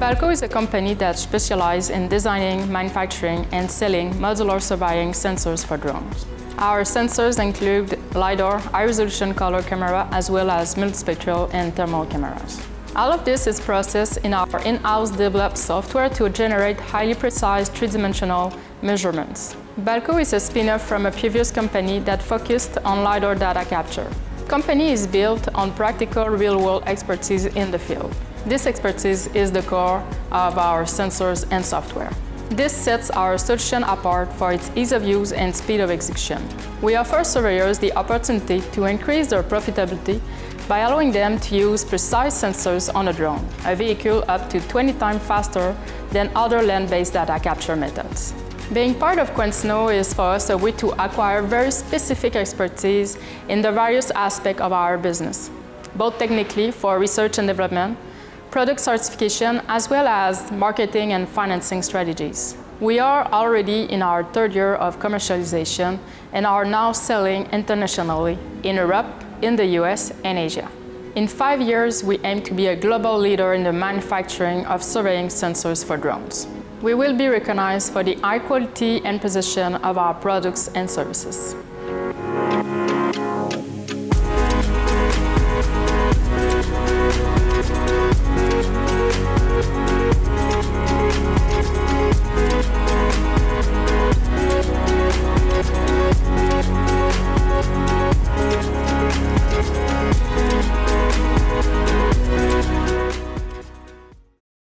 Balko is a company that specializes in designing, manufacturing, and selling modular surveying sensors for drones. Our sensors include lidar, high-resolution color camera, as well as multispectral and thermal cameras. All of this is processed in our in-house developed software to generate highly precise three-dimensional measurements. Balko is a spin-off from a previous company that focused on lidar data capture. The company is built on practical real-world expertise in the field. This expertise is the core of our sensors and software. This sets our solution apart for its ease of use and speed of execution. We offer surveyors the opportunity to increase their profitability by allowing them to use precise sensors on a drone, a vehicle up to 20 times faster than other land-based data capture methods. Being part of Quantino is for us a way to acquire very specific expertise in the various aspects of our business, both technically for research and development, product certification, as well as marketing and financing strategies. We are already in our third year of commercialization and are now selling internationally in Europe, in the US, and Asia. In 5 years, we aim to be a global leader in the manufacturing of surveying sensors for drones. We will be recognized for the high quality and precision of our products and services.